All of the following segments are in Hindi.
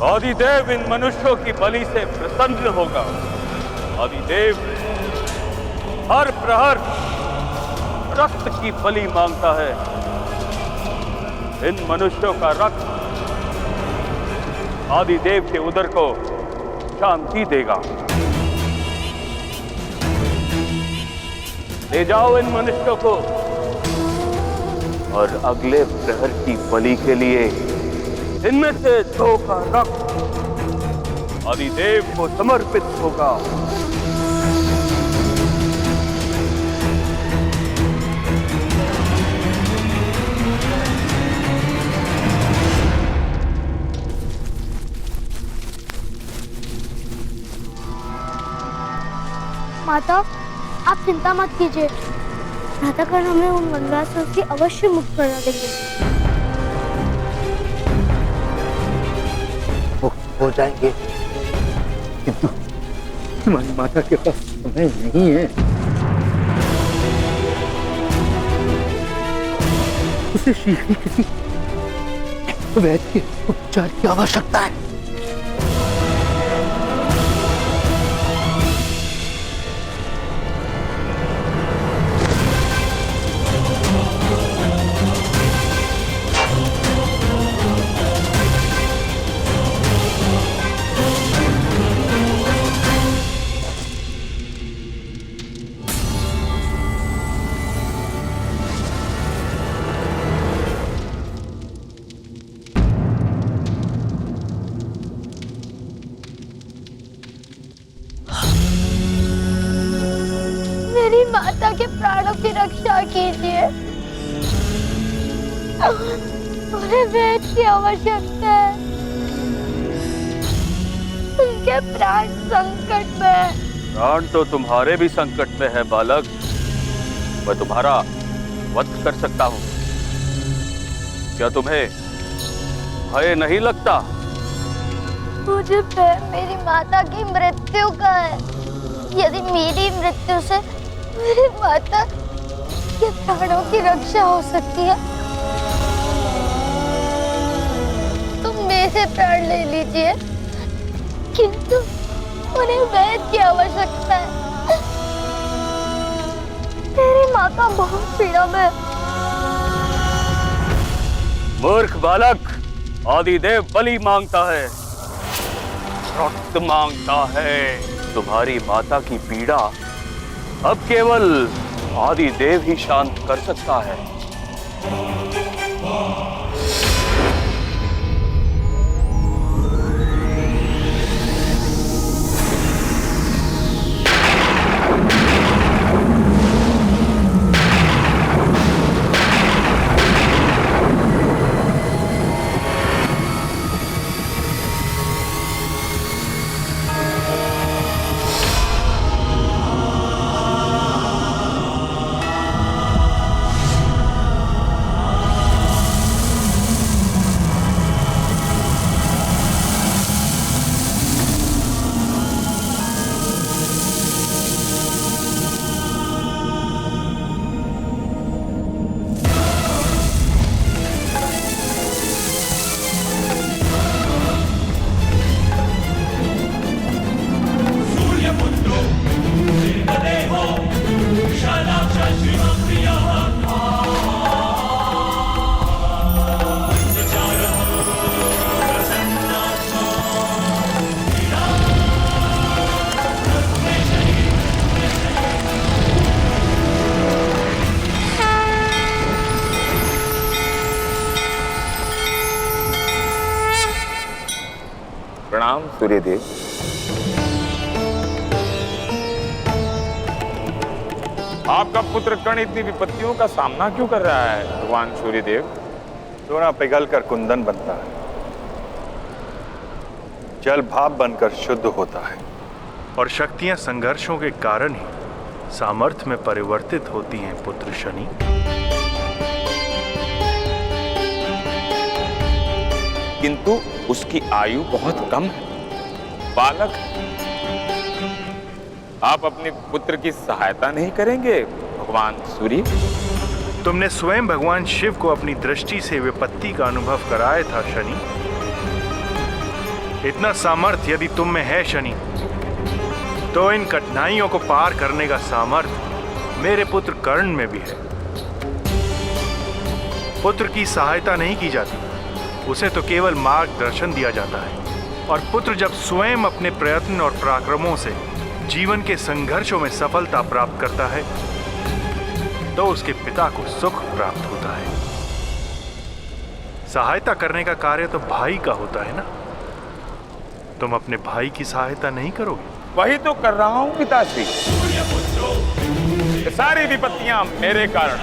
आदिदेव इन मनुष्यों की बलि से प्रसन्न होगा। आदिदेव हर प्रहर रक्त की बलि मांगता है। इन मनुष्यों का रक्त आदिदेव के उदर को शांति देगा। ले जाओ इन मनुष्यों को और अगले प्रहर की बलि के लिए इनमें से 2 का रक्त आदिदेव को समर्पित होगा। माता, आप चिंता मत कीजिए। प्रातःकाल हमें उन वनवासियों से अवश्य मुक्त करा देंगे। हो जाएंगे, किंतु तुम्हारी माता के पास समय नहीं है। उसे शीघ्र किसी वैद्य के उपचार की आवश्यकता है। मेरी माता के प्राणों की रक्षा कीजिए। उन्हें वैद्य की आवश्यकता है। उनके प्राण संकट में है। प्राण तो तुम्हारे भी संकट में है बालक। मैं तुम्हारा वध कर सकता हूं। क्या तुम्हें भय नहीं लगता? मुझे भय मेरी माता की मृत्यु का है। यदि मेरी मृत्यु से मेरी माता के प्राणों की रक्षा हो सकती है तो मेरे प्राण ले लीजिए, किंतु उन्हें वैद्य की आवश्यकता है। मेरी माता बहुत पीड़ा में। मूर्ख बालक, आदिदेव बलि मांगता है, रक्त मांगता है। तुम्हारी माता की पीड़ा अब केवल आदिदेव ही शांत कर सकता है। प्रणाम सूर्यदेव। आपका पुत्र कर्ण इतनी विपत्तियों का सामना क्यों कर रहा है भगवान सूर्यदेव? सोना पिघल कर कुंदन बनता है, जल भाप बनकर शुद्ध होता है, और शक्तियां संघर्षों के कारण ही सामर्थ्य में परिवर्तित होती हैं पुत्र शनि। किंतु उसकी आयु बहुत कम है, बालक है। आप अपने पुत्र की सहायता नहीं करेंगे भगवान सूर्य? तुमने स्वयं भगवान शिव को अपनी दृष्टि से विपत्ति का अनुभव कराया था शनि। इतना सामर्थ्य यदि तुम में है शनि, तो इन कठिनाइयों को पार करने का सामर्थ्य मेरे पुत्र कर्ण में भी है। पुत्र की सहायता नहीं की जाती, उसे तो केवल मार्गदर्शन दिया जाता है। और पुत्र जब स्वयं अपने प्रयत्न और पराक्रमों से जीवन के संघर्षों में सफलता प्राप्त करता है, तो उसके पिता को सुख प्राप्त होता है। सहायता करने का कार्य तो भाई का होता है ना। तुम अपने भाई की सहायता नहीं करोगे? वही तो कर रहा हूं पिताश्री। ये सारी विपत्तियां मेरे कारण।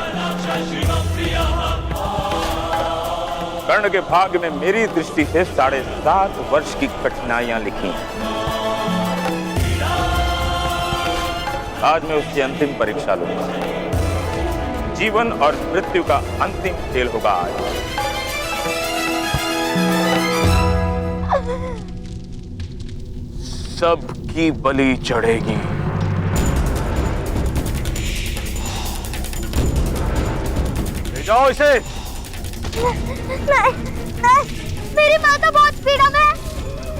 कर्ण के भाग्य में मेरी दृष्टि से 7.5 वर्ष की कठिनाइयां लिखी हैं। आज मैं उसकी अंतिम परीक्षा लूंगा। जीवन और मृत्यु का अंतिम खेल होगा आज। सबकी बलि चढ़ेगी। ले जाओ इसे। नहीं, मेरी माता बहुत पीड़ा में है।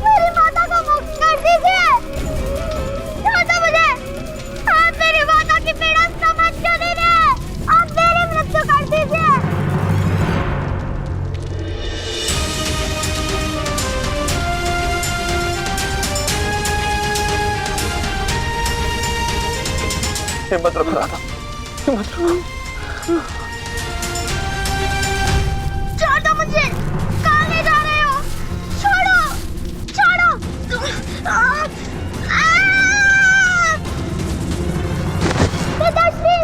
मेरी माता को मुक्त कर दीजिए। छोड़ दो मुझे। आप मेरी माता की पीड़ा समझ क्यों नहीं रहे? आप मेरी मृत्यु कर दीजिए। हिम्मत रखो राधा, हिम्मत रखो। छोड़ दो मुझे। कहाँ ले जा रहे हो? छोड़ो, छोड़ो। पिताश्री।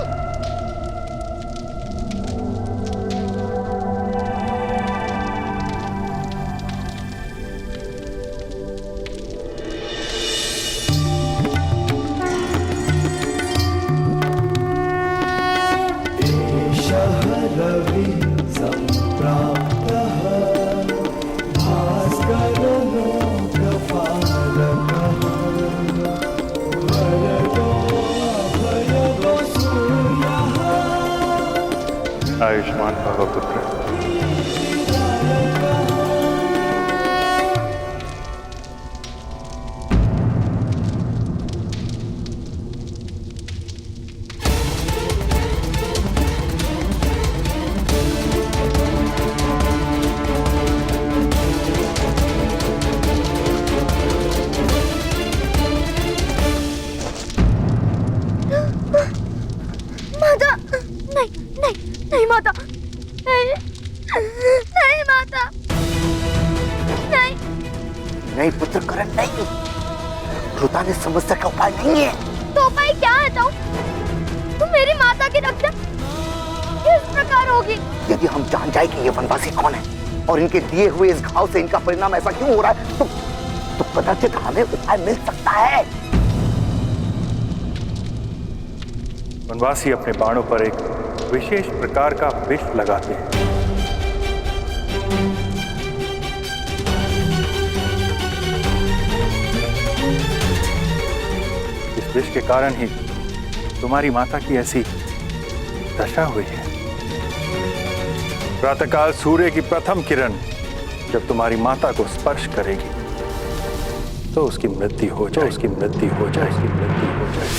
आयुष्मान भव पुत्र। माता, नहीं, नहीं, नहीं माता, नहीं, नहीं माता, नहीं। नहीं पुत्र करण, नहीं। रुता ने समस्या का उपाय नहीं है। तो उपाय क्या है? तो मेरी माता की रक्षा किस प्रकार होगी? यदि हम जान जाए कि ये वनवासी कौन है और इनके दिए हुए इस घाव से इनका परिणाम ऐसा क्यों हो रहा है, तो कदाचित हमें उपाय मिल सकता है। वनवासी अपने बाणों पर एक विशेष प्रकार का विष लगाते हैं। इस विष के कारण ही तुम्हारी माता की ऐसी दशा हुई है। प्रातःकाल सूर्य की प्रथम किरण जब तुम्हारी माता को स्पर्श करेगी तो उसकी मृत्यु हो जाए, उसकी मृत्यु हो जाए, उसकी मृत्यु हो जाए।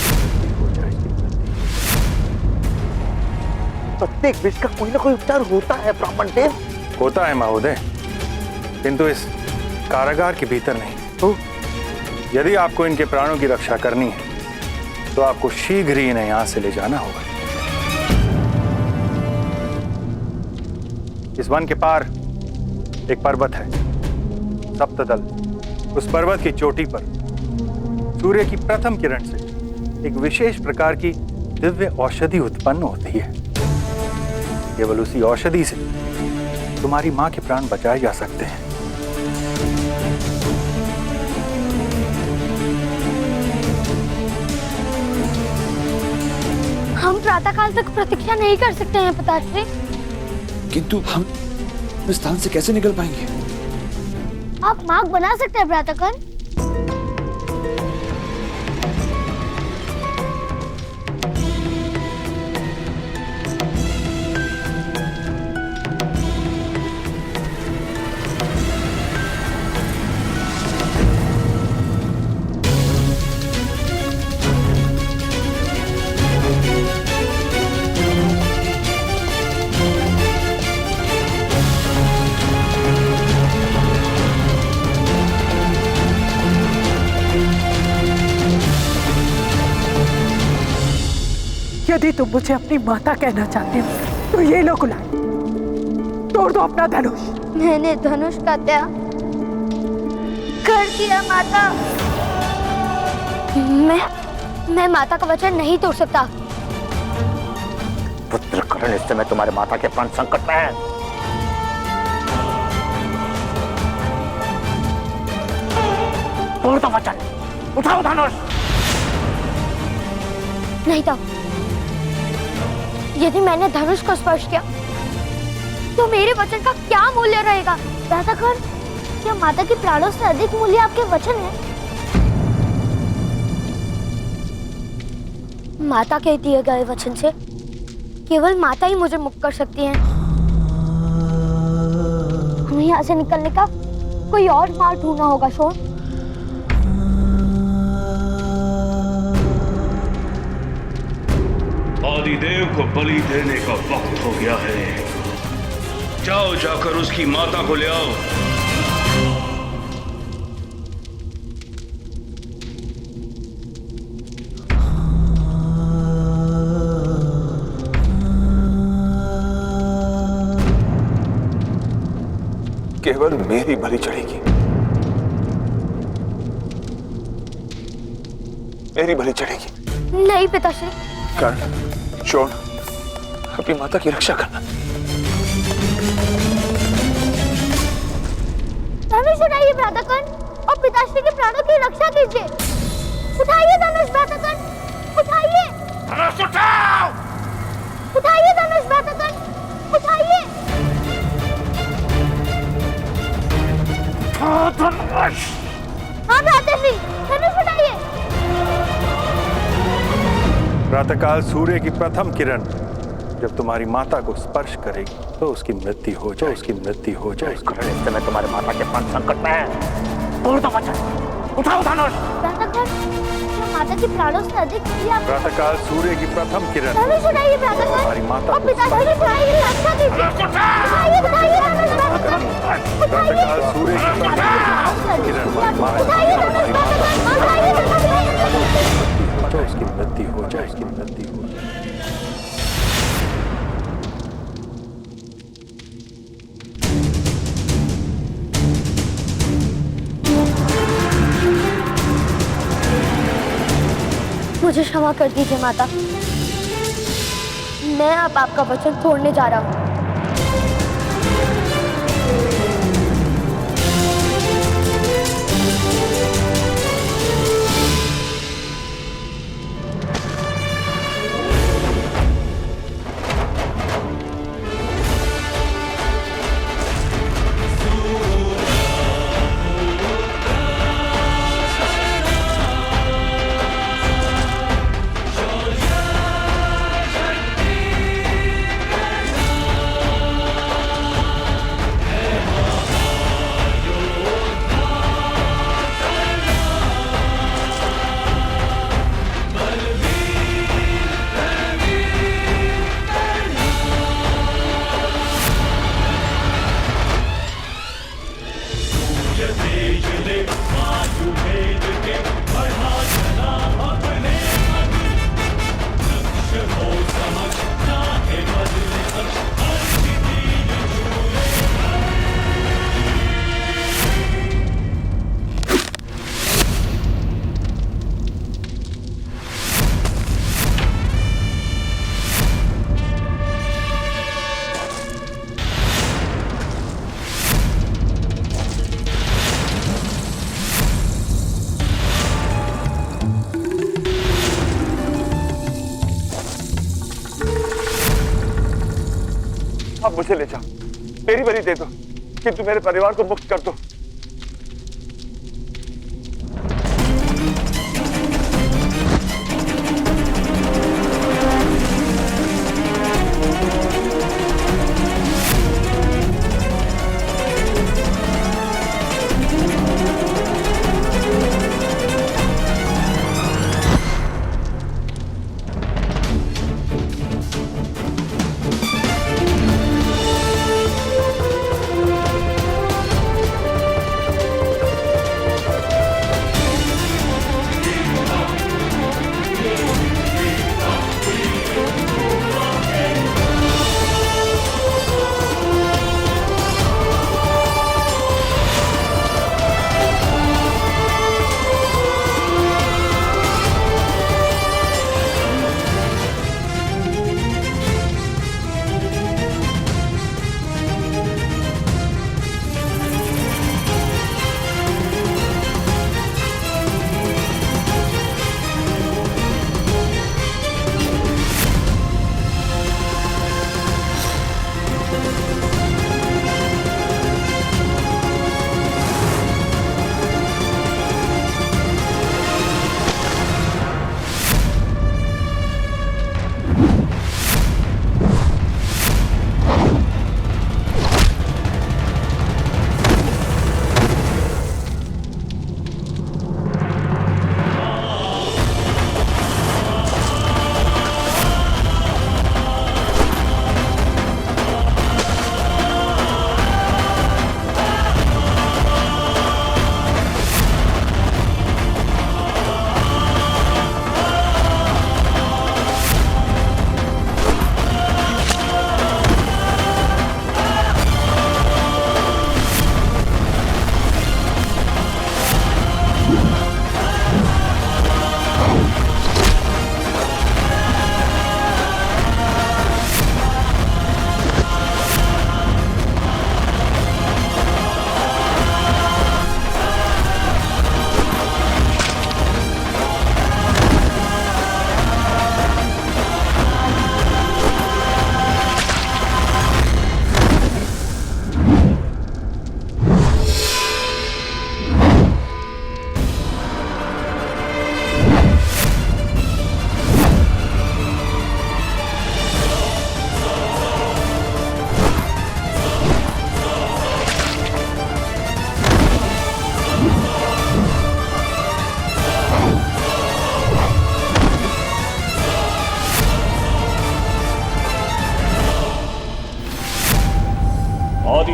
प्रत्येक विष का कोई ना कोई उपचार होता है ब्राह्मण देव। होता है महोदय, किंतु इस कारागार के भीतर नहीं। तो यदि आपको इनके प्राणों की रक्षा करनी है तो आपको शीघ्र ही इन्हें यहां से ले जाना होगा। इस वन के पार एक पर्वत है, सप्तदल। उस पर्वत की चोटी पर सूर्य की प्रथम किरण से एक विशेष प्रकार की दिव्य औषधि उत्पन्न होती है। केवल उसी औषधि से तुम्हारी मां के प्राण बचाए जा सकते हैं। हम प्रातःकाल तक प्रतीक्षा नहीं कर सकते हैं पिताश्री। किंतु हम इस स्थान से कैसे निकल पाएंगे? आप मार्ग बना सकते हैं प्रातःकाल। यदि तुम मुझे अपनी माता कहना चाहते हो तो ये लो कुल्हाड़ी, तोड़ दो अपना धनुष। मैंने धनुष का त्याग कर दिया माता। मैं माता का वचन नहीं तोड़ सकता। पुत्र कर्ण, इस समय तुम्हारे माता के प्राण संकट में हैं। तोड़ दो वचन, उठाओ धनुष। नहीं तो यदि मैंने धनुष को स्पर्श किया तो मेरे वचन का क्या मूल्य रहेगा? दादा कर्ण, क्या माता के प्राणों से अधिक मूल्य आपके वचन है? माता के दिए गए वचन से केवल माता ही मुझे मुक्त कर सकती हैं। हमें यहाँ से निकलने का कोई और मार्ग ढूंढना होगा। शोन, आदिदेव को बलि देने का वक्त हो गया है। जाओ, जाकर उसकी माता को ले आओ। केवल मेरी बलि चढ़ेगी, मेरी बलि चढ़ेगी। नहीं पिताश्री। कर्ण, शोण, अपनी माता की रक्षा करना। धनुष उठाइए भ्राता कर्ण और पिताश्री के प्राणों की रक्षा कीजिए। उठाइए धनुष भ्राता कर्ण, उठाइए। धनुष उठाओ। उठाइए धनुष भ्राता कर्ण, उठाइए। धनुष। हाँ भ्राताश्री, धनुष उठाइए। प्रातःकाल सूर्य की प्रथम किरण जब तुम्हारी माता को स्पर्श करेगी तो उसकी मृत्यु हो जाए, उसकी मृत्यु हो जाए। कर्ण, इस समय तुम्हारे माता के प्राण संकट में हैं। तोड़ दो वचन, उठाओ धनुष। भ्राता कर्ण, क्या माता के प्राणों से अधिक मूल्य आपके? प्रातःकाल सूर्य की प्रथम किरण धनुष उठाइए भ्राता कर्ण हमारी माता और को पिताश्री के प्राणों की रक्षा कीजिए। उठाइए, उठाइए धनुष भ्राता कर्ण, प्रातःकाल सूर्य की प्रथम किरण हमारी माता उठाइए धनुष भ्राता कर्ण, उठाइए धनुष भ्राता कर्ण। तो उसकी मृत्यु हो जाए, उसकी मृत्यु हो जाए। मुझे क्षमा कर दीजिए माता, मैं अब आपका वचन तोड़ने जा रहा हूँ। अब मुझे ले जाओ, मेरी बलि दे दो, किंतु मेरे परिवार को मुक्त कर दो।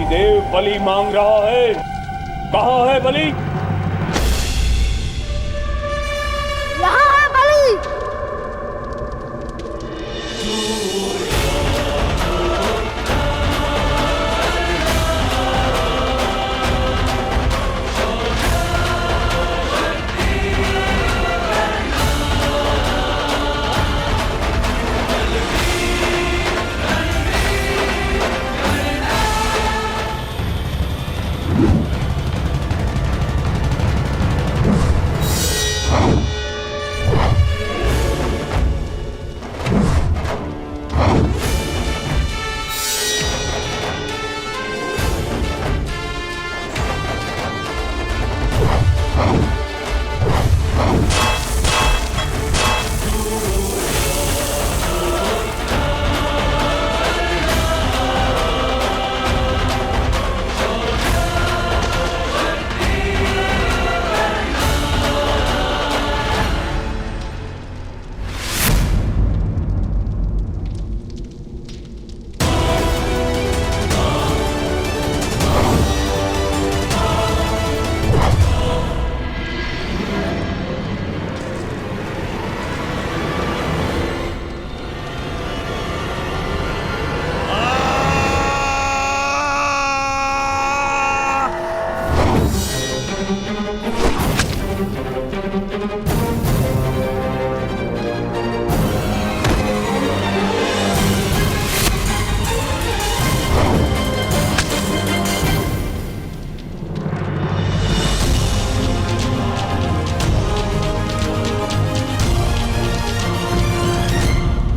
आदिदेव बलि मांग रहा है। कहाँ है बलि? यहाँ है बलि।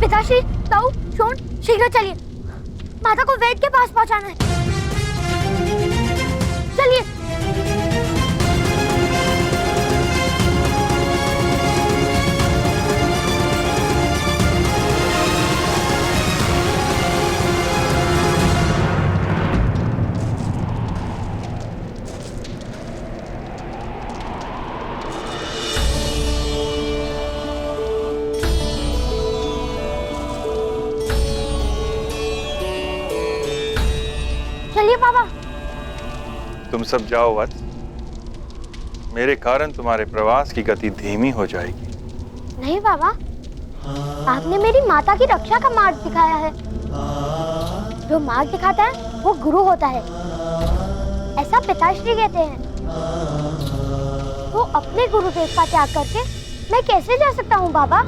पिताश्री, ताऊ, शोन, शीघ्र चलिए। माता को वेद के पास पहुंचाना है। चलिए। चलिए बाबा। तुम सब जाओ वत्स। मेरे कारण तुम्हारे प्रवास की गति धीमी हो जाएगी। नहीं बाबा, आपने मेरी माता की रक्षा का मार्ग दिखाया है। जो मार्ग दिखाता है वो गुरु होता है, ऐसा पिताश्री कहते हैं। तो अपने गुरुदेव का त्याग करके मैं कैसे जा सकता हूँ बाबा?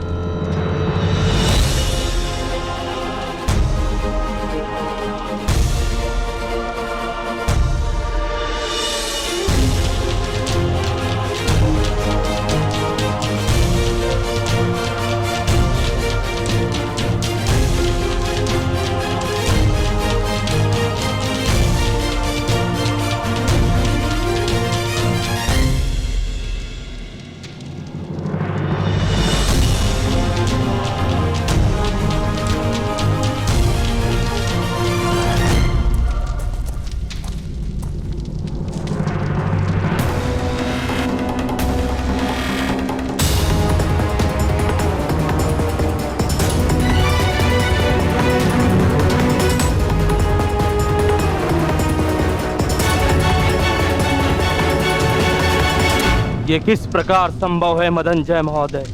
ये किस प्रकार संभव है मदनजय महोदय?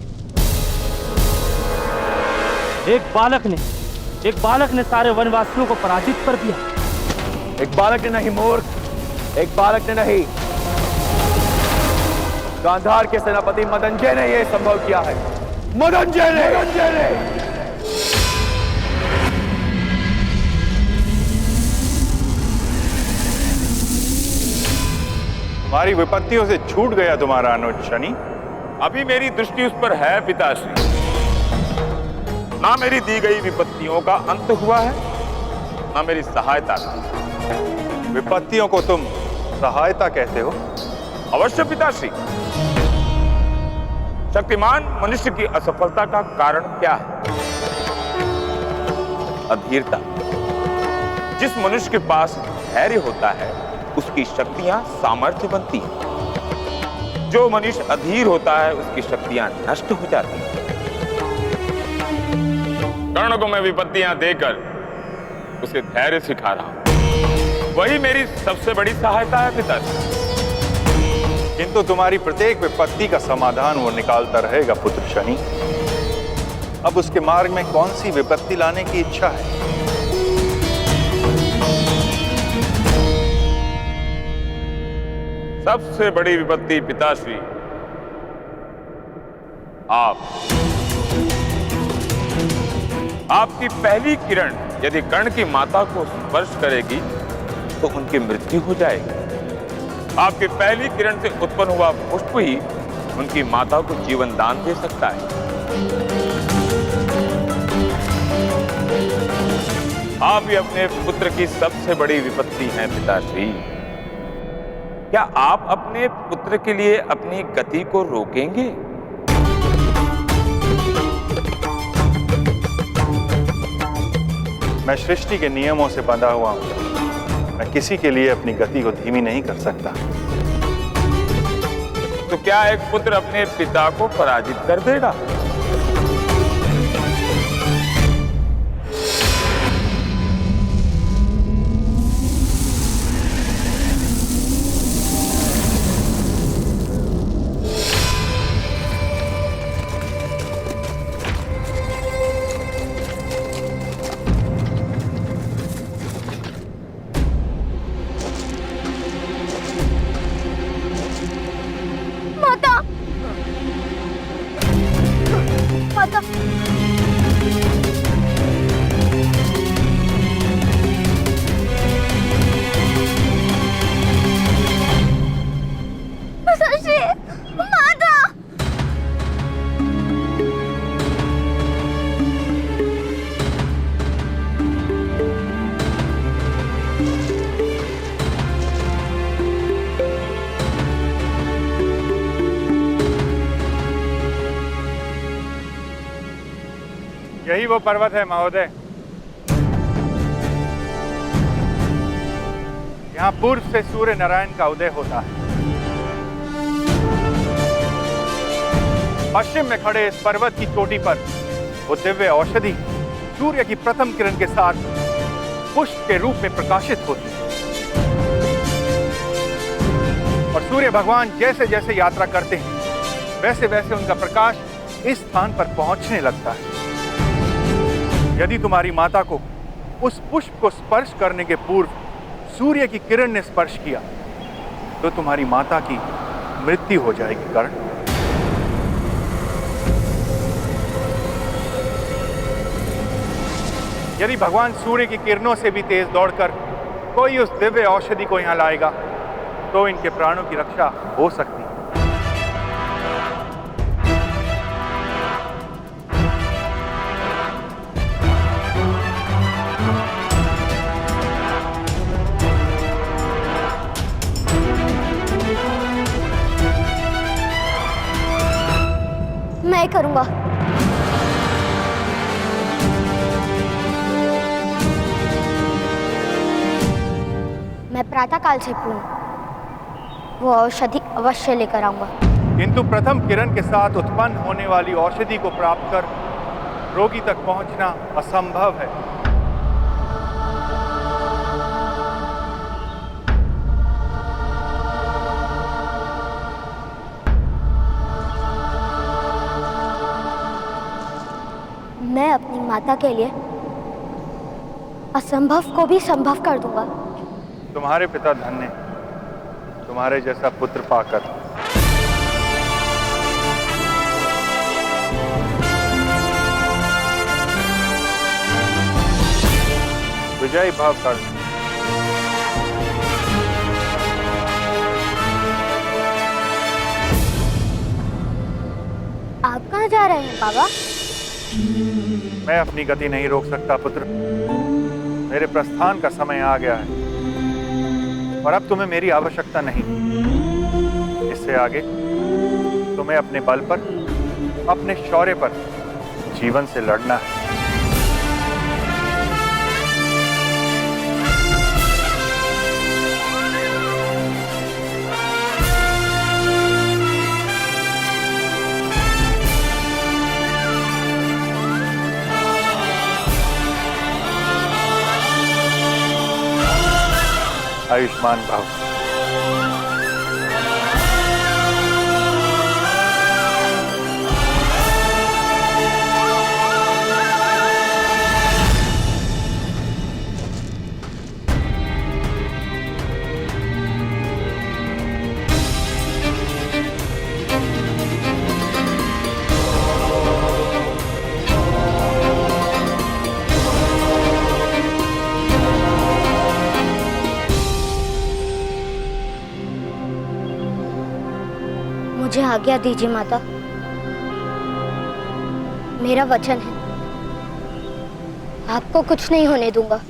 एक बालक ने सारे वनवासियों को पराजित कर दिया। एक बालक ने नहीं मूर्ख, एक बालक ने नहीं, गांधार के सेनापति मदनजय ने यह संभव किया है। मदनजय ने। तुम्हारी विपत्तियों से छूट गया तुम्हारा अनुज शनि। अभी मेरी दृष्टि उस पर है पिताश्री। ना मेरी दी गई विपत्तियों का अंत हुआ है, ना मेरी सहायता का। विपत्तियों को तुम सहायता कहते हो? अवश्य पिताश्री। शक्तिमान मनुष्य की असफलता का कारण क्या है? अधीरता। जिस मनुष्य के पास धैर्य होता है उसकी शक्तियां सामर्थ्य बनती हैं। जो मनुष्य अधीर होता है उसकी शक्तियां नष्ट हो जाती हैं। कर्ण को मैं विपत्तियां देकर उसे धैर्य सिखा रहा हूं। वही मेरी सबसे बड़ी सहायता है पिताजी। किंतु तुम्हारी प्रत्येक विपत्ति का समाधान वो निकालता रहेगा पुत्र शनि। अब उसके मार्ग में कौन सी विपत्ति लाने की इच्छा है? सबसे बड़ी विपत्ति पिताश्री आपकी पहली किरण यदि कर्ण की माता को स्पर्श करेगी तो उनकी मृत्यु हो जाएगी। आपकी पहली किरण से उत्पन्न हुआ पुष्प ही उनकी माता को जीवन दान दे सकता है। आप ही अपने पुत्र की सबसे बड़ी विपत्ति हैं पिताश्री। क्या आप अपने पुत्र के लिए अपनी गति को रोकेंगे? मैं सृष्टि के नियमों से बंधा हुआ हूं। मैं किसी के लिए अपनी गति को धीमी नहीं कर सकता। तो क्या एक पुत्र अपने पिता को पराजित कर देगा? यही वो पर्वत है महोदय। यहाँ पूर्व से सूर्य नारायण का उदय होता है। पश्चिम में खड़े इस पर्वत की चोटी पर वो दिव्य औषधि सूर्य की प्रथम किरण के साथ पुष्प के रूप में प्रकाशित होती है। और सूर्य भगवान जैसे जैसे यात्रा करते हैं वैसे वैसे उनका प्रकाश इस स्थान पर पहुंचने लगता है। यदि तुम्हारी माता को उस पुष्प को स्पर्श करने के पूर्व सूर्य की किरण ने स्पर्श किया तो तुम्हारी माता की मृत्यु हो जाएगी कर्ण। यदि भगवान सूर्य की किरणों से भी तेज दौड़कर कोई उस दिव्य औषधि को यहां लाएगा तो इनके प्राणों की रक्षा हो सकती है। मैं करूंगा। मैं प्रातःकाल से वो औषधि अवश्य लेकर आऊंगा। किंतु प्रथम किरण के साथ उत्पन्न होने वाली औषधि को प्राप्त कर रोगी तक पहुंचना असंभव है। मैं अपनी माता के लिए असंभव को भी संभव कर दूंगा। तुम्हारे पिता धन्य तुम्हारे जैसा पुत्र पाकर। विजयी भव कर्ण। आप कहाँ जा रहे हैं बाबा? मैं अपनी गति नहीं रोक सकता पुत्र। मेरे प्रस्थान का समय आ गया है और अब तुम्हें मेरी आवश्यकता नहीं। इससे आगे तुम्हें अपने बल पर, अपने शौर्य पर जीवन से लड़ना है। आयुष्मान भव। मुझे आज्ञा दीजिए माता, मेरा वचन है, आपको कुछ नहीं होने दूंगा।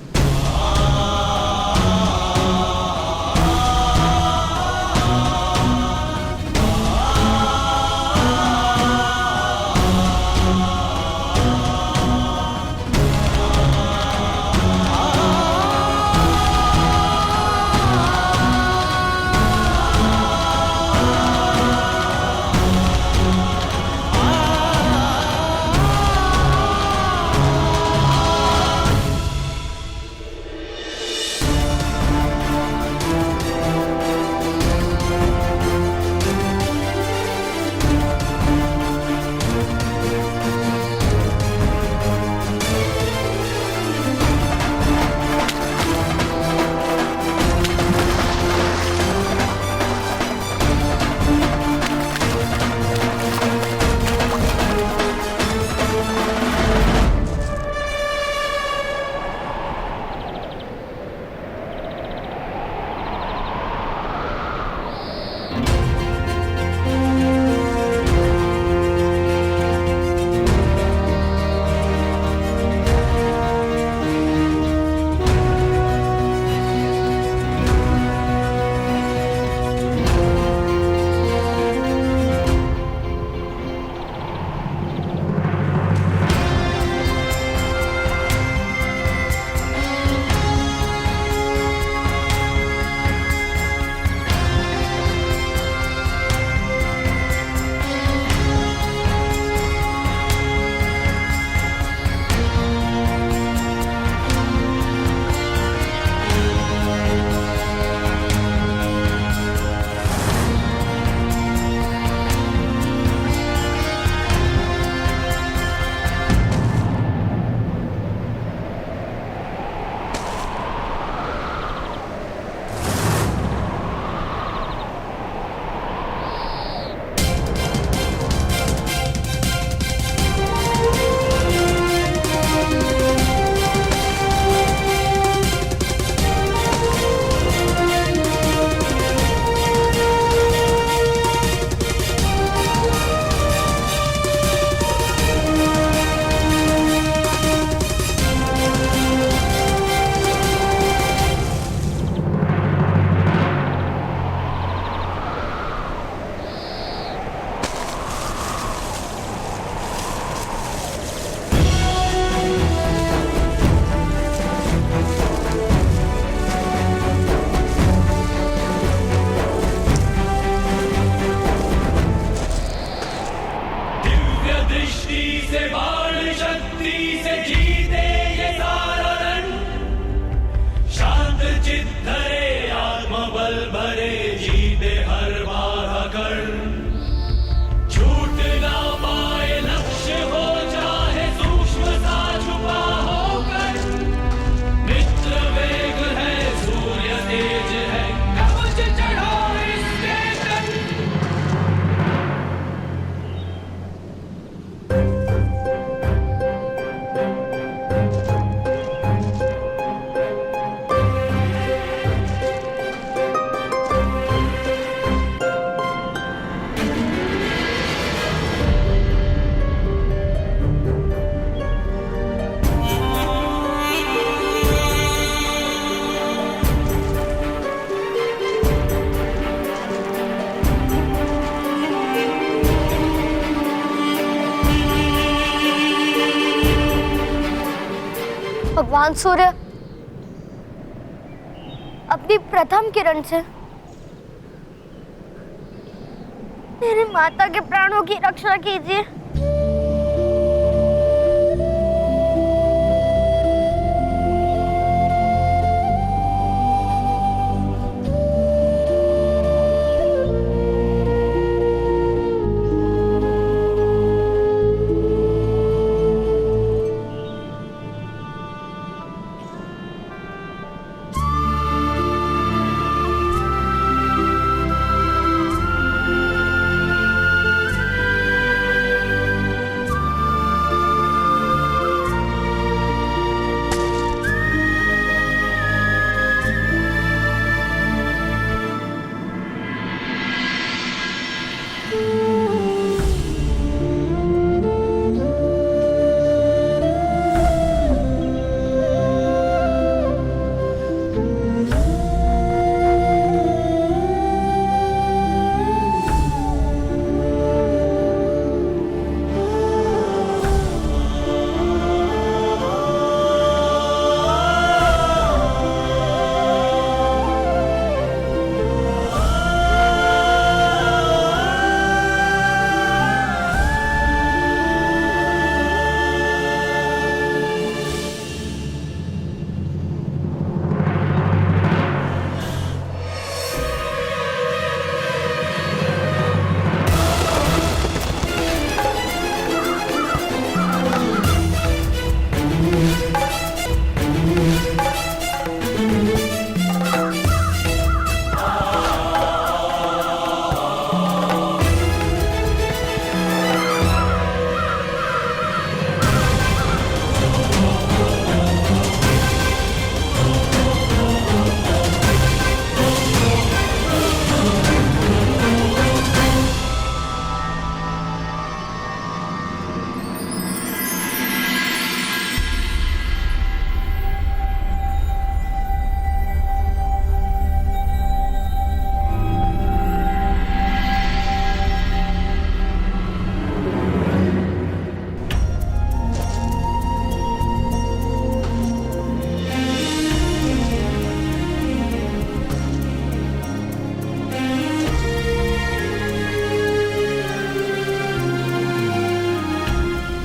भगवान सूर्य अपनी प्रथम किरण से मेरे माता के प्राणों की रक्षा कीजिए।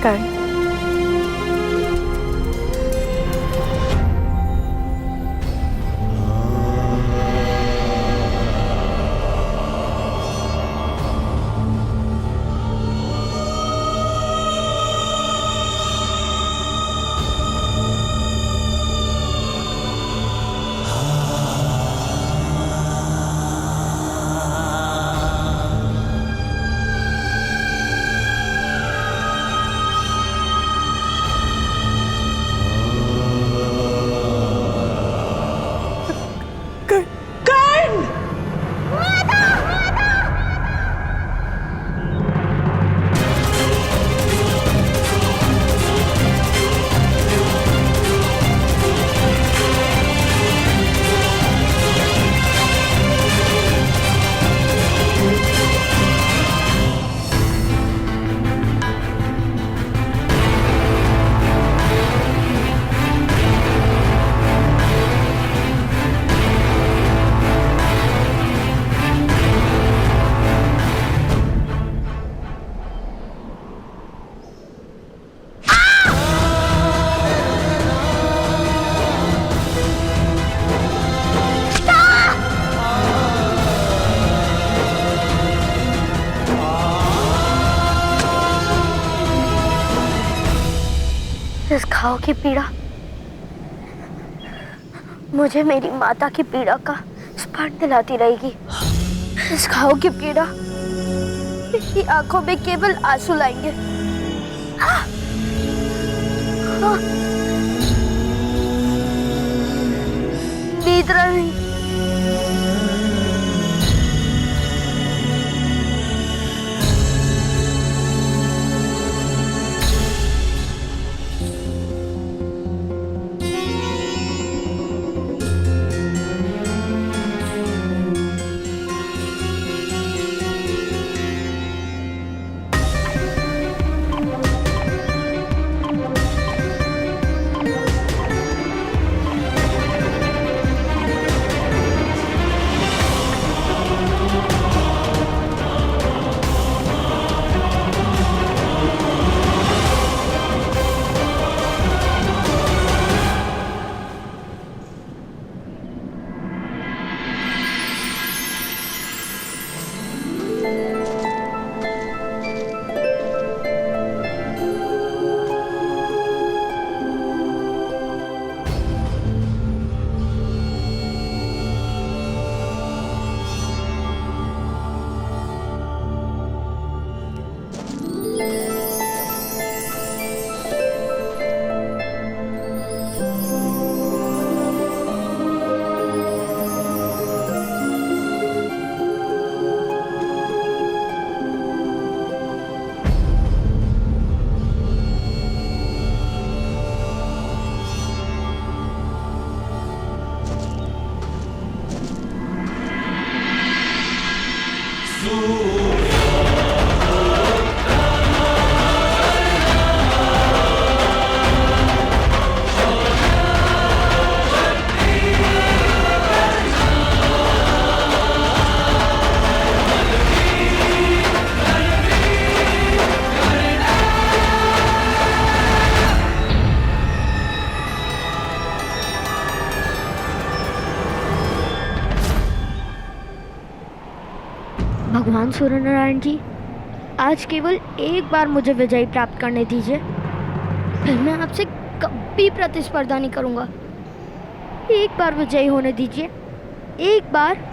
कर्ण, इस घाव की पीड़ा मुझे मेरी माता की पीड़ा का स्मरण दिलाती रहेगी। इस घाव की पीड़ा मेरी आंखों में केवल आंसू लाएंगे। निद्रा नहीं, भगवान सूर्यनारायण जी, आज केवल एक बार मुझे विजय प्राप्त करने दीजिए, फिर मैं आपसे कभी प्रतिस्पर्धा नहीं करूंगा। एक बार विजयी होने दीजिए, एक बार।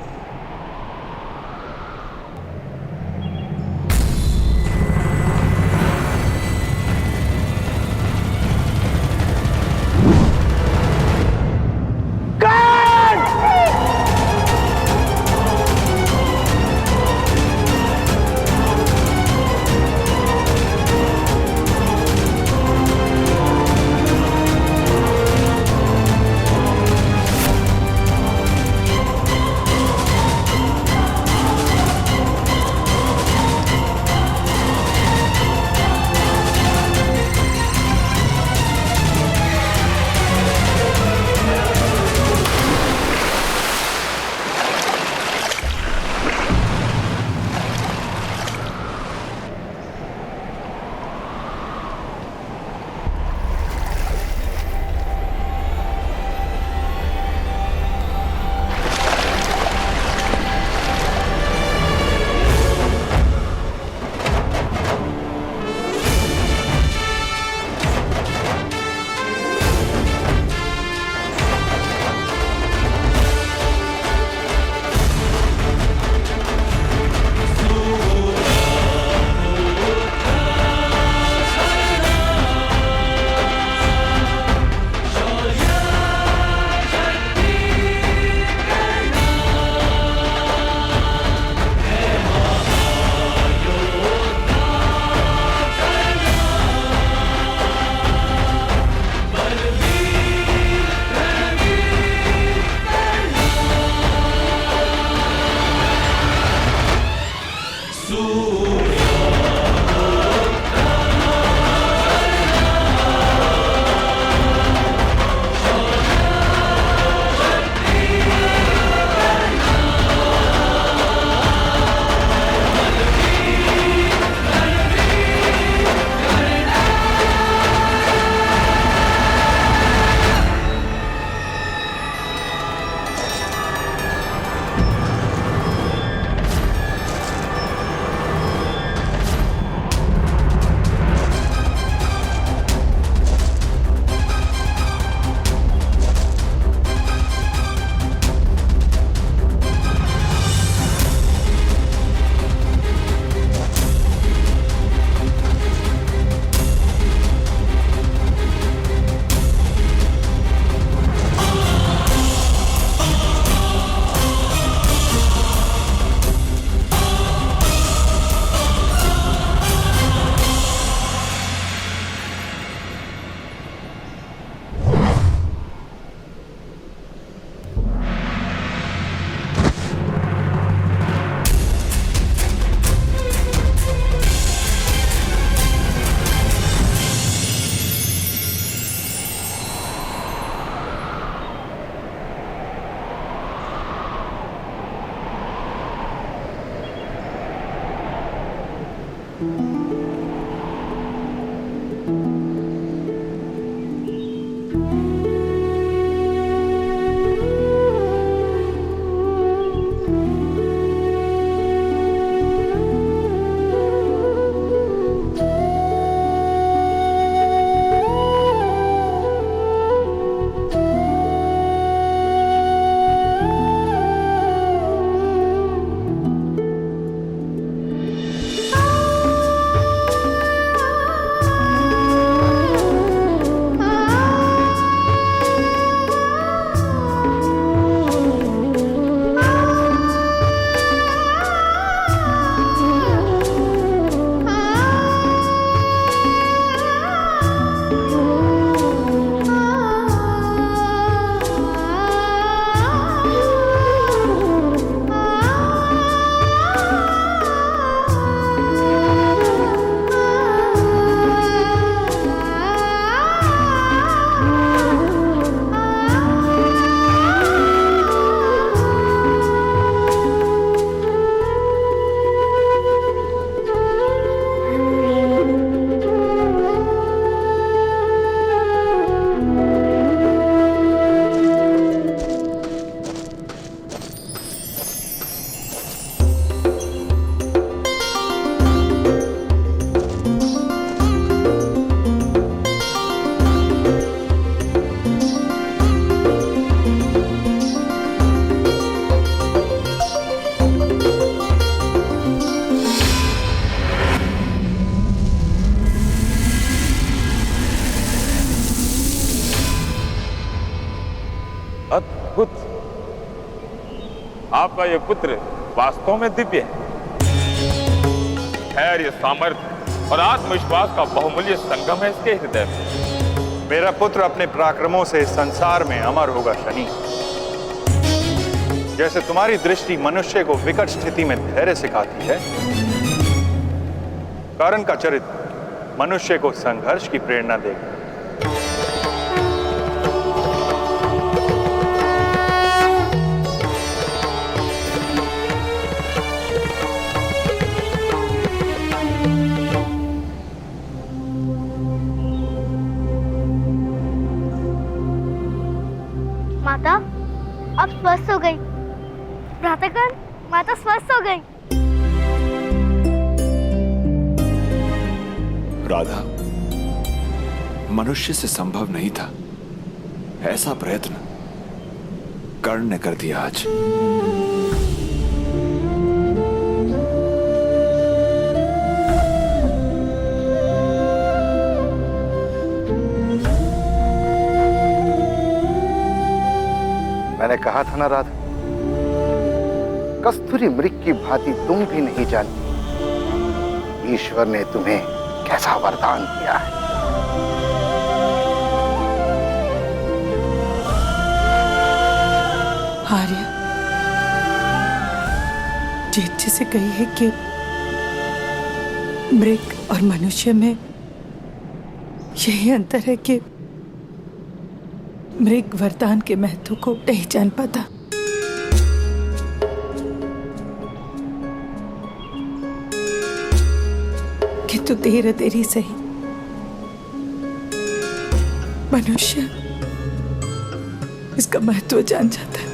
अद्भुत। आपका यह पुत्र वास्तव में दिव्य है। धैर्य, सामर्थ्य और आत्मविश्वास का बहुमूल्य संगम है इसके हृदय में। मेरा पुत्र अपने पराक्रमों से संसार में अमर होगा शनि। जैसे तुम्हारी दृष्टि मनुष्य को विकट स्थिति में धैर्य सिखाती है, कर्ण का चरित्र मनुष्य को संघर्ष की प्रेरणा देगा। माता अब स्वस्थ हो गई। भ्रातागण, माता स्वस्थ हो गई। राधा, मनुष्य से संभव नहीं था ऐसा प्रयत्न कर्ण ने कर दिया आज। मैंने कहा था ना राधा, कस्तूरी मृग की भांति तुम भी नहीं जानती ईश्वर ने तुम्हें कैसा वरदान दिया है। आर्य, जेठ जी से कही है कि मृग और मनुष्य में यही अंतर है कि मृग वरदान के महत्व को नहीं जान पाता। किंतु देर देरी सही मनुष्य इसका महत्व जान जाता है।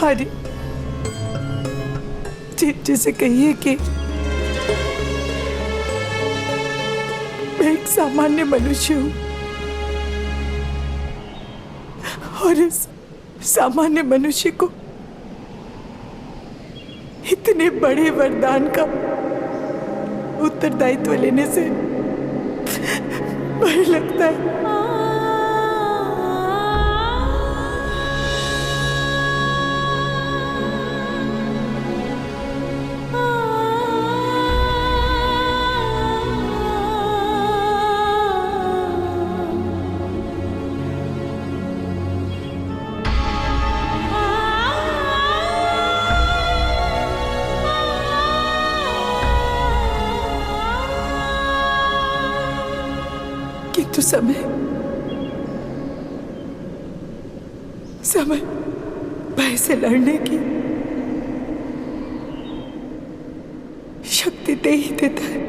आर्य, जैसे कहिए कि मैं एक सामान्य मनुष्य हूं और इस सामान्य मनुष्य को इतने बड़े वरदान का उत्तरदायित्व लेने से भय लगता है। किंतु समय समय भय से लड़ने की शक्ति दे ही देता है।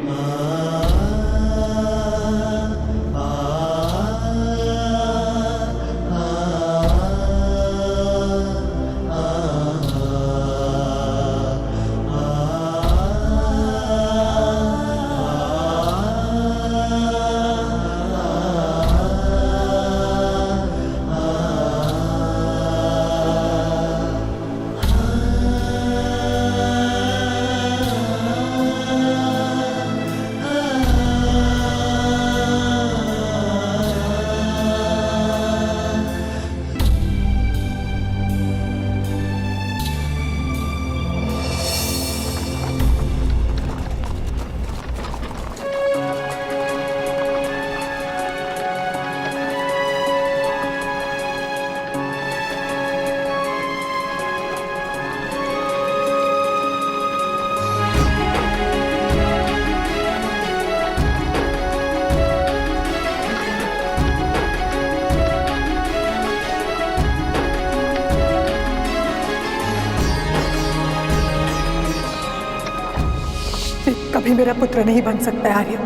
कभी मेरा पुत्र नहीं बन सकता आर्य,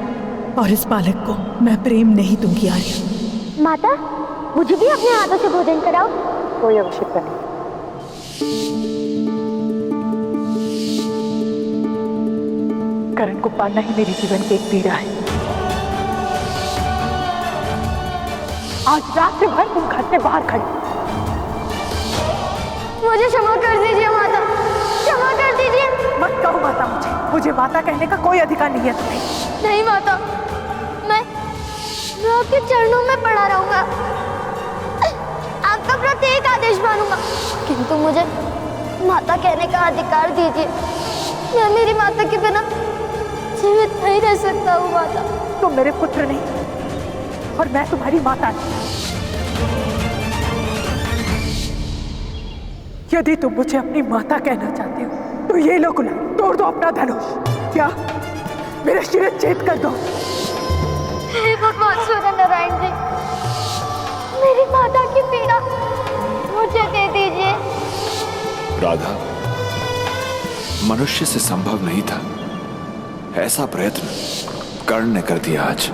और इस बालक को मैं प्रेम नहीं दूंगी आर्य। माता, मुझे भी अपने हाथों से भोजन कराओ। कोई आवश्यकता नहीं। करण को पालना ही मेरे जीवन की एक पीड़ा है। आज रात भर तुम घर से बाहर खड़े। मुझे क्षमा कर दीजिए माता, क्षमा कर दीजिए। मत कहो माता, मुझे माता कहने का कोई अधिकार नहीं है तुम्हें। नहीं माता, मैं आपके चरणों में पड़ा रहूंगा, आपका प्रत्येक आदेश मानूंगा, किंतु मुझे माता कहने का अधिकार दीजिए। मैं मेरी माता के बिना जीवित नहीं रह सकता हूँ माता। तुम मेरे पुत्र नहीं और मैं तुम्हारी माता नहीं। यदि तुम मुझे अपनी माता कहना चाहते हो तो ये लो गुलाम, तोड़ दो अपना धनुष। क्या मेरे शिरच्छेद कर दो। हे भगवान सूर्य नारायण जी, मेरी माता की पीड़ा मुझे दे दीजिए। राधा, मनुष्य से संभव नहीं था, ऐसा प्रयत्न कर्ण ने कर दिया आज।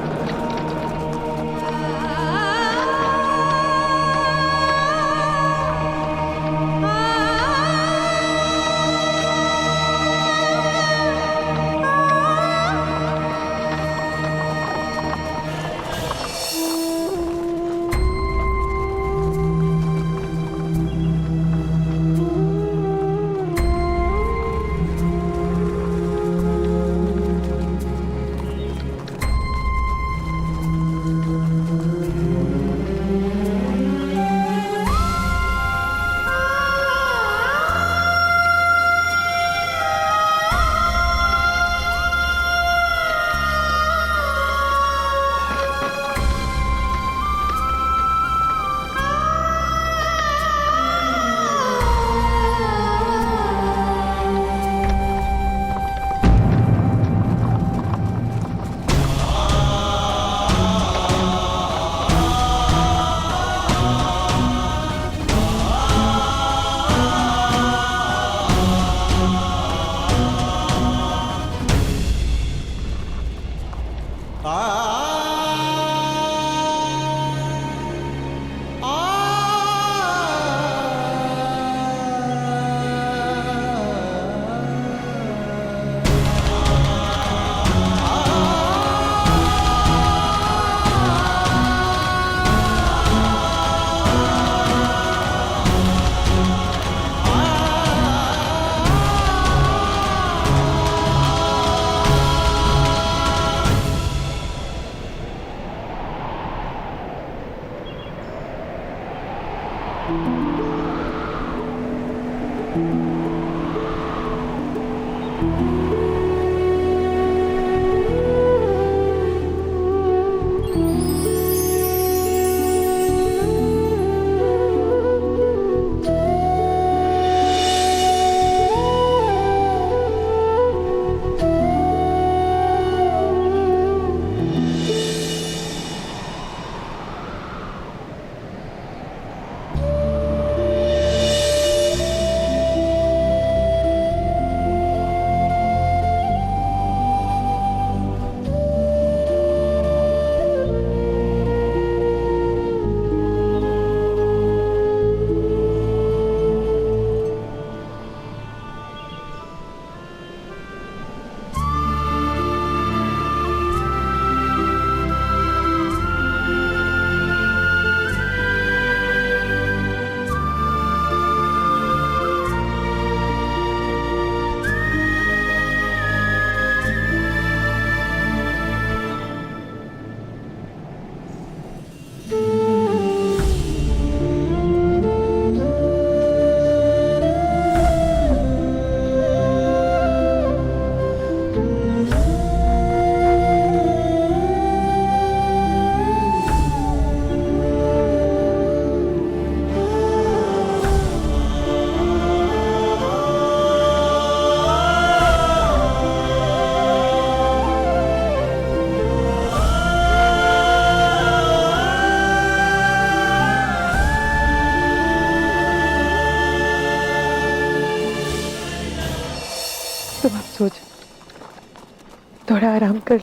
थोड़ा आराम कर।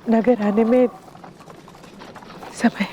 नगर आने में समय।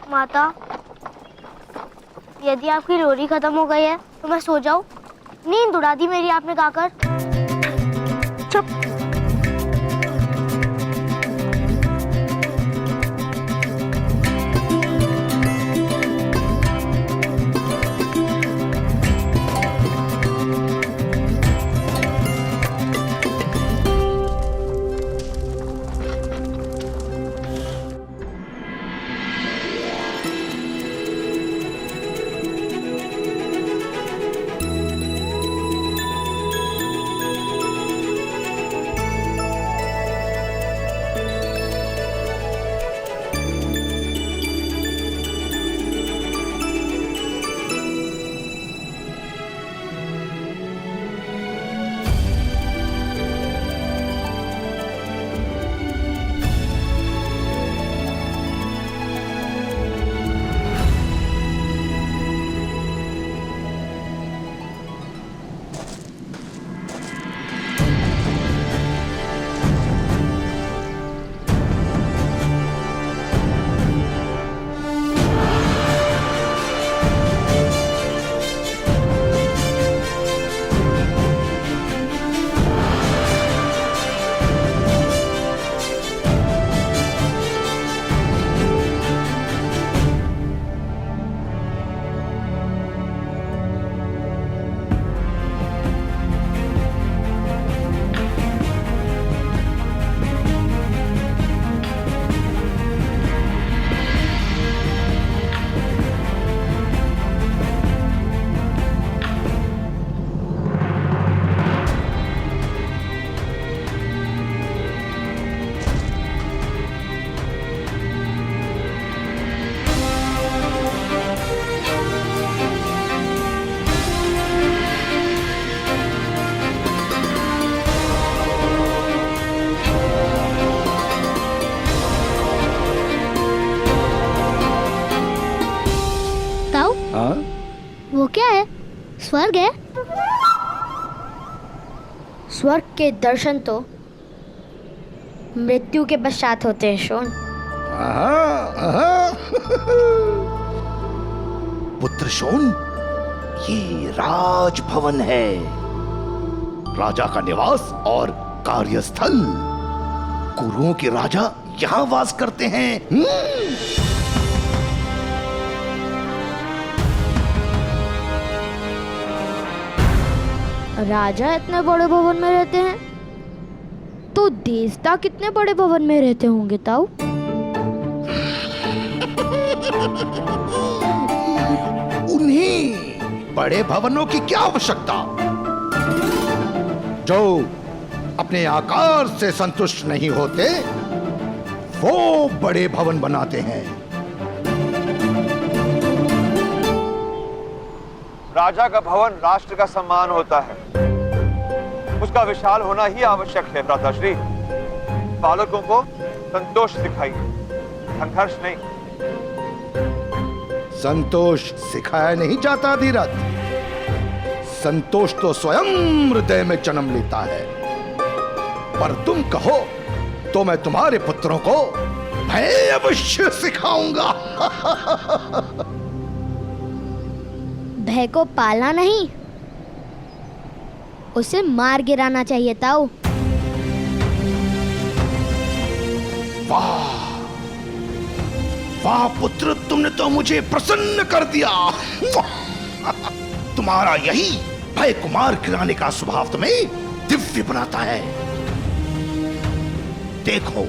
माता, यदि आपकी लोरी खत्म हो गई है तो मैं सो जाऊं? नींद उड़ा दी मेरी आपने गाकर। चुप। स्वर्ग है? स्वर्ग के दर्शन तो मृत्यु के पश्चात होते हैं शोन। पुत्र शोन, ये राजभवन है, राजा का निवास और कार्यस्थल। कुरुओं के राजा यहाँ वास करते हैं। राजा इतने बड़े भवन में रहते हैं तो देवता कितने बड़े भवन में रहते होंगे ताऊ? उन्हीं बड़े भवनों की क्या आवश्यकता, जो अपने आकार से संतुष्ट नहीं होते, वो बड़े भवन बनाते हैं। राजा का भवन राष्ट्र का सम्मान होता है, उसका विशाल होना ही आवश्यक है। भ्राताश्री, बालकों को संतोष सिखाइए, संघर्ष नहीं। संतोष सिखाया नहीं जाता धीरज, संतोष तो स्वयं हृदय में जन्म लेता है। पर तुम कहो तो मैं तुम्हारे पुत्रों को भय अवश्य सिखाऊंगा। भय को पालना नहीं, उसे मार गिराना चाहिए ताऊ। वाह वाह पुत्र, तुमने तो मुझे प्रसन्न कर दिया। तुम्हारा यही भय को मार गिराने का स्वभाव तुम्हें दिव्य बनाता है। देखो,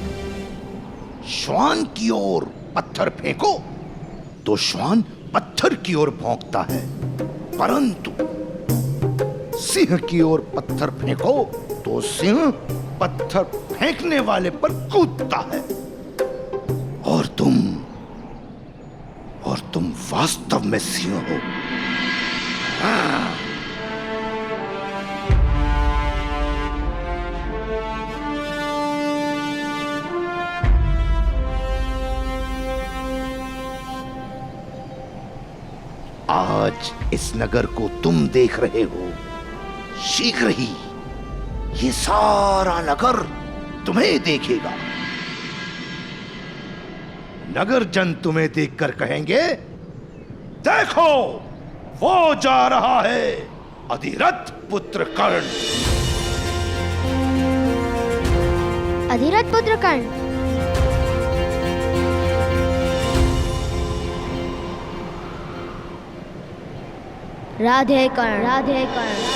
श्वान की ओर पत्थर फेंको तो श्वान पत्थर की ओर भौंकता है, परंतु सिंह की ओर पत्थर फेंको तो सिंह पत्थर फेंकने वाले पर कूदता है। और तुम वास्तव में सिंह हो। आज इस नगर को तुम देख रहे हो, शीघ्र ही ये सारा नगर तुम्हें देखेगा। नगर जन तुम्हें देखकर कहेंगे, देखो वो जा रहा है अधिरथ पुत्र कर्ण। अधिरथ पुत्र कर्ण? राधे कर्ण, राधे कर्ण।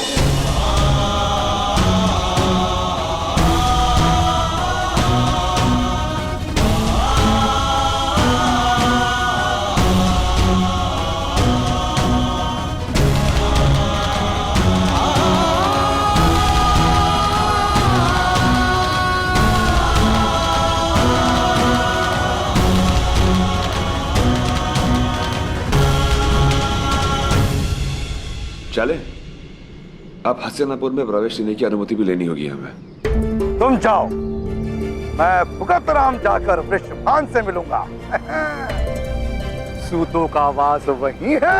चले, अब हस्तिनापुर में प्रवेश लेने की अनुमति भी लेनी होगी हमें। तुम जाओ, मैं भुगत राम जाकर वृषभान से मिलूंगा। सूतों का वास वही है।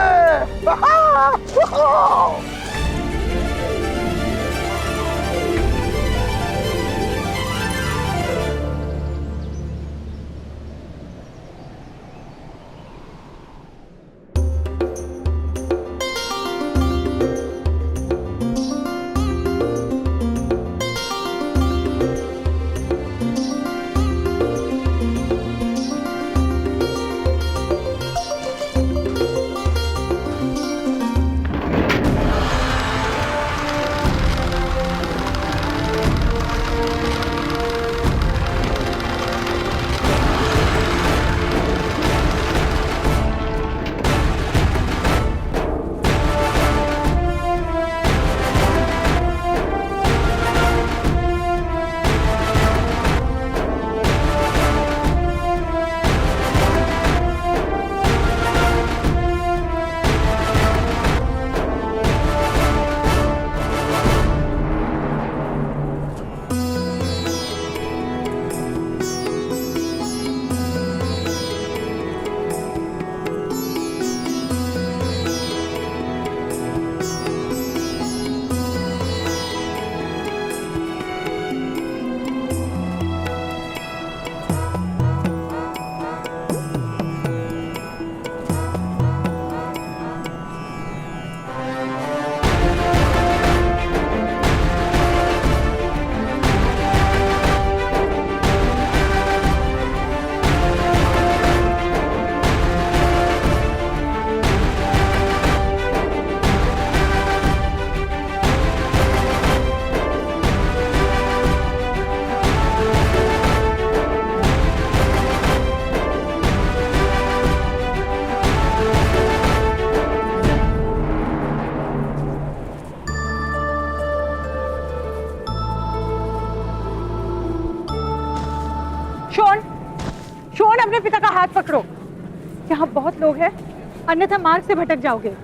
अपने पिता का हाथ पकड़ो। यहाँ बहुत लोग हैं, अन्यथा मार्ग से भटक जाओगे।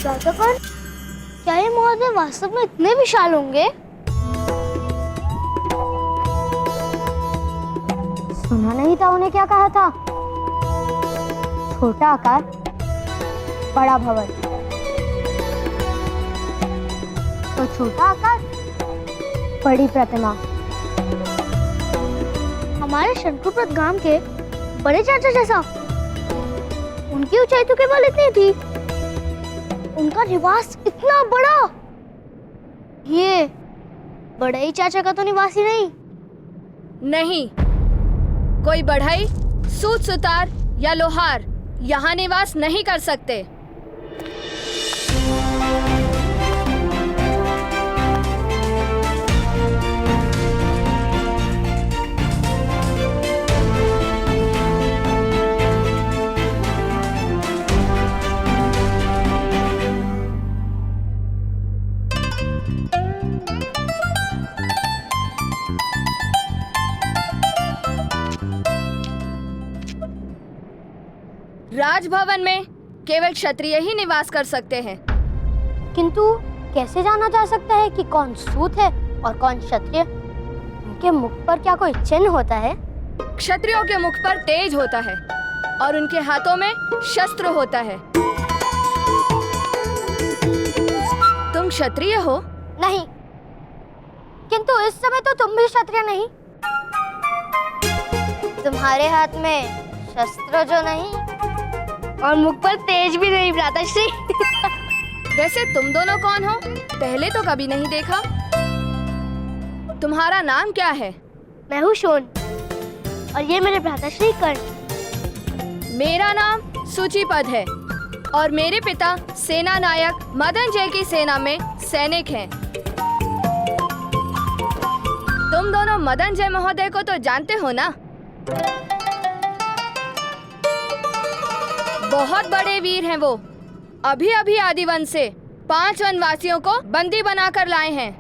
दादागण, क्या ये महोदय वास्तव में इतने विशाल होंगे? सुना नहीं था उन्हें क्या कहा था? छोटा आकार, बड़ा भवन। तो छोटा आकार, बड़ी प्रतिमा। हमारे शंकुप्रत गांव के बड़े चाचा जैसा। उनकी ऊंचाई तो केवल इतनी थी, उनका निवास इतना बड़ा। ये बड़े ही चाचा का तो निवास ही नहीं। नहीं, कोई बढ़ई, सूत सुतार या लोहार यहाँ निवास नहीं कर सकते। राजभवन में केवल क्षत्रिय ही निवास कर सकते हैं। किंतु कैसे जाना जा सकता है कि कौन सूत है और कौन क्षत्रिय? उनके मुख पर क्या कोई चिन्ह होता है? क्षत्रियों के मुख पर तेज होता है और उनके हाथों में शस्त्र होता है। तुम क्षत्रिय हो? नहीं, किंतु इस समय तो तुम भी क्षत्रिय नहीं। तुम्हारे हाथ में शस्त्र जो नहीं और मुख पर तेज भी नहीं, भ्राताश्री। वैसे तुम दोनों कौन हो? पहले तो कभी नहीं देखा। तुम्हारा नाम क्या है? मैं हूँ शोन और ये मेरे भ्राताश्री कर्ण। मेरा नाम सूचीपद है और मेरे पिता सेना नायक मदन जय की सेना में सैनिक हैं। तुम दोनों मदन जय महोदय को तो जानते हो ना? बहुत बड़े वीर हैं वो। अभी अभी आदिवन से 5 वनवासियों को बंदी बनाकर लाए हैं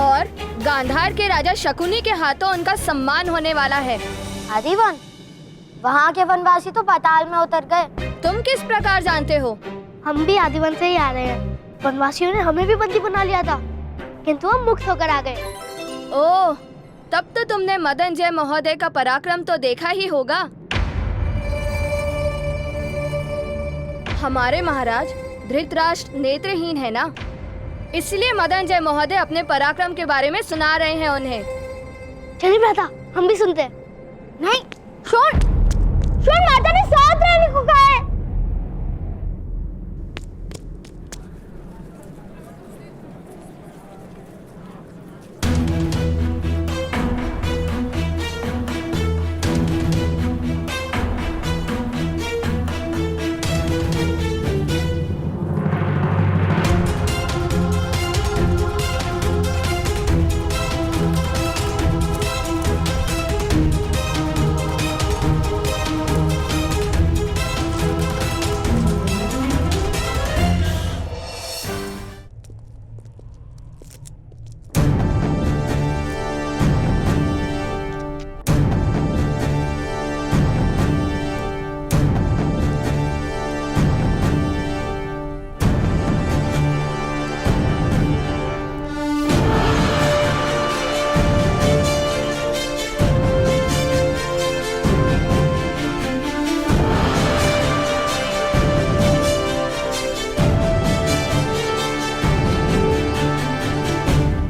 और गांधार के राजा शकुनी के हाथों उनका सम्मान होने वाला है। आदिवन? वहाँ के वनवासी तो पाताल में उतर गए। तुम किस प्रकार जानते हो? हम भी आदिवन से ही आ रहे हैं। वनवासियों ने हमें भी बंदी बना लिया था, किंतु हम मुक्त होकर आ गए। ओह, तब तो तुमने मदन जय महोदय का पराक्रम तो देखा ही होगा। हमारे महाराज धृतराष्ट्र नेत्रहीन है ना, इसलिए मदन जय महोदय अपने पराक्रम के बारे में सुना रहे हैं उन्हें। चलिए माता, हम भी सुनते हैं। नहीं, शोन माता ने साथ रहने को कहा है।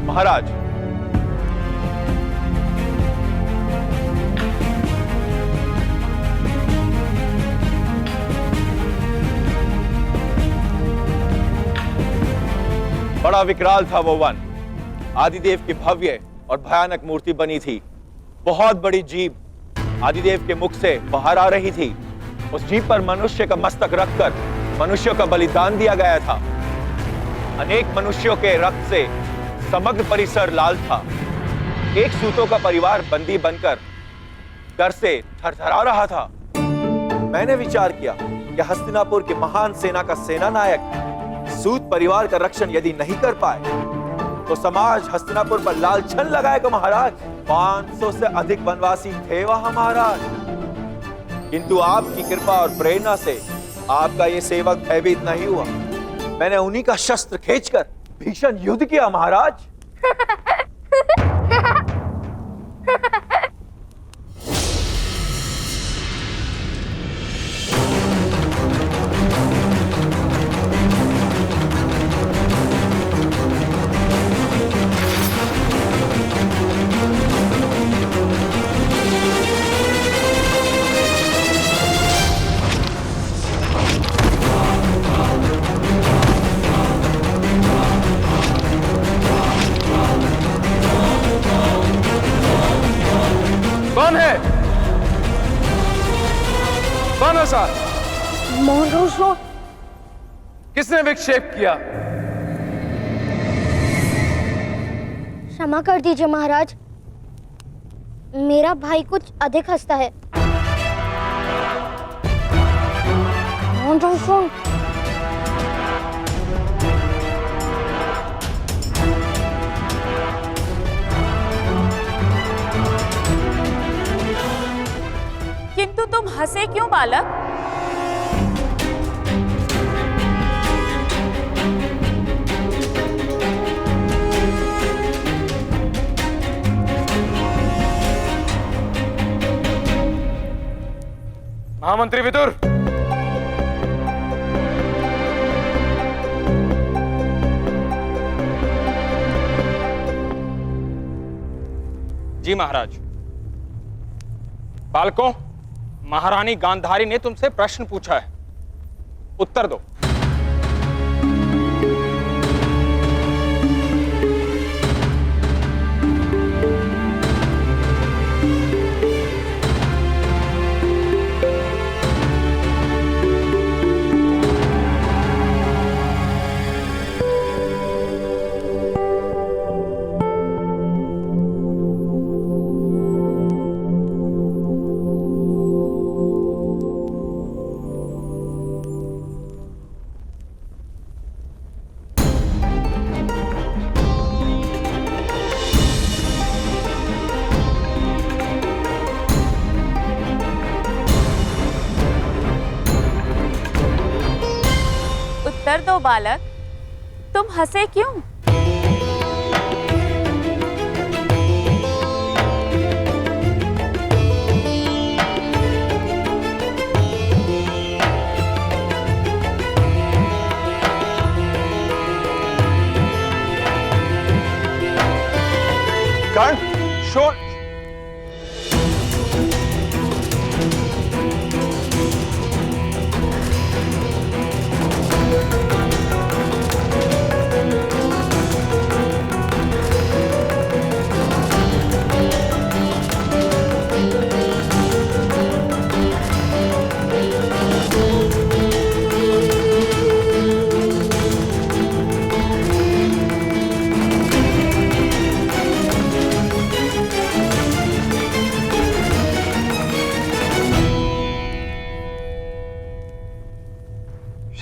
महाराज, बड़ा विकराल था वो वन। आदिदेव की भव्य और भयानक मूर्ति बनी थी। बहुत बड़ी जीभ आदिदेव के मुख से बाहर आ रही थी। उस जीभ पर मनुष्य का मस्तक रखकर मनुष्यों का बलिदान दिया गया था। अनेक मनुष्यों के रक्त से समग्र परिसर लाल था। एक सूतों का परिवार बंदी बनकर डर से थरथरा रहा था। मैंने विचार किया कि हस्तिनापुर की महान सेना का सेनानायक सूत परिवार का रक्षण यदि नहीं कर पाए तो समाज हस्तिनापुर पर लालछन लगाएगा महाराज। 500 से अधिक वनवासी थे वहां महाराज, किंतु आपकी कृपा और प्रेरणा से आपका ये सेवक भयभीत नहीं हुआ। मैंने उन्हीं का शस्त्र खींचकर भीषण युद्ध किया महाराज। कौन है? कौन है साहब? किसने विक्षेप किया? क्षमा कर दीजिए महाराज, मेरा भाई कुछ अधिक हंसता है। सुन किंतु तुम हंसे क्यों बालक? महामंत्री विदुर, जी महाराज। बालकों, महारानी गांधारी ने तुमसे प्रश्न पूछा है, उत्तर दो। उत्तर दो बालक, तुम हंसे क्यों?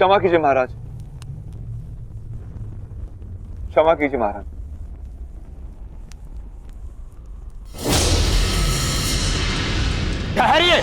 क्षमा कीजिए महाराज, क्षमा कीजिए महाराज। ठहरिए।